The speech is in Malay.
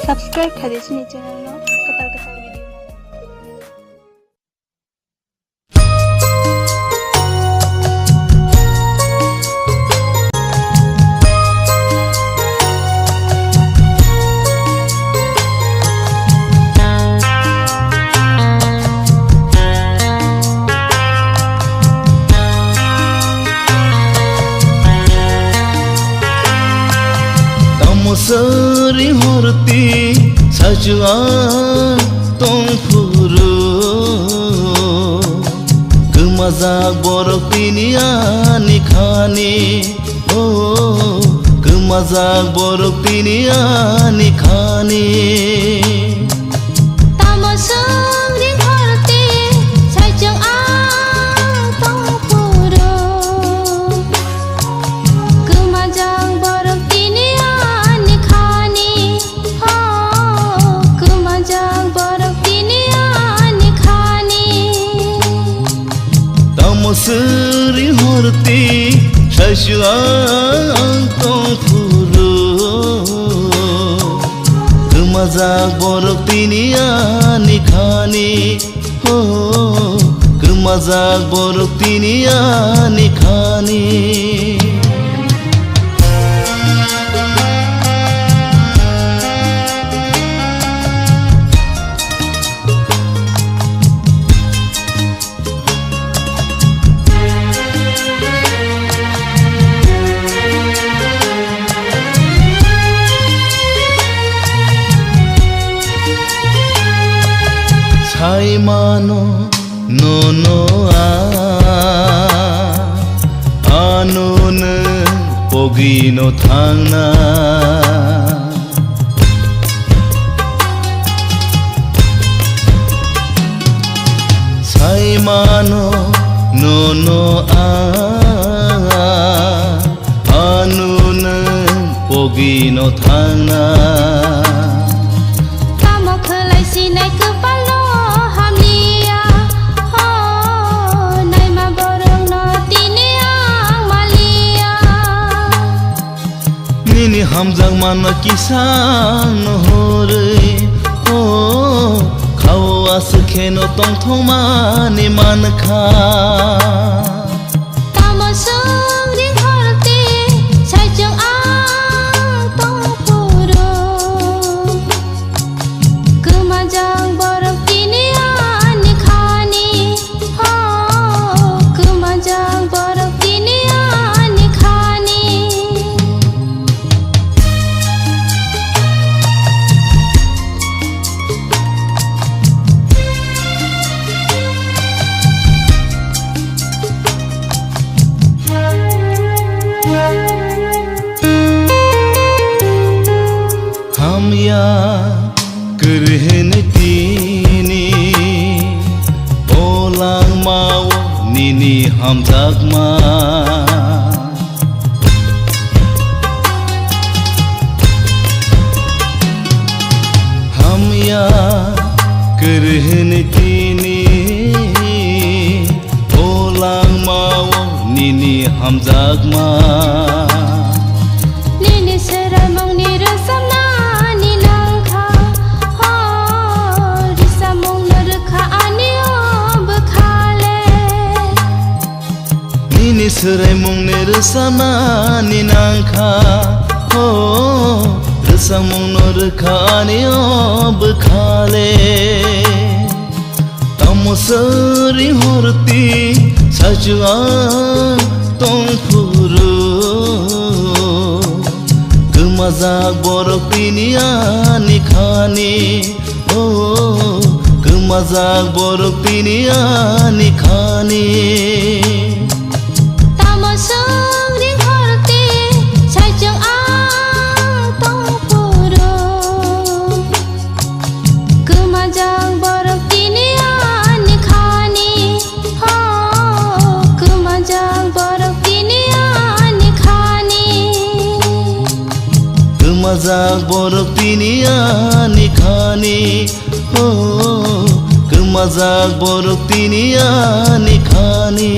Subscribe khade sini channel no katal video. Sering horti sajua tong furu Kemazak borok tiniani khani Oh Kemazak borok tiniani khani Sering horti sajua tong furu Kemazak borok tiniani khani Oh Kemazak borok tiniani khani Hai mano no anun pogino thangna Hai mano no anun pogino thangna Nini hamjang mana kisang hore Oh Kau asa keno tong thoma ni man kha Kerhen tini Olang mau nini hamjak ma Hamya kerhen tini Olang mau nini hamjak ma Nini serai mong ne resana ni nangkha Oh resang mong no rekha ni bekhale Tamo sering horti sajua tong furu Kemazak borok tiniani khani Oh Kemazak borok tiniani khani Kemazak borok tiniani khani Oh Kemazak borok tiniani khani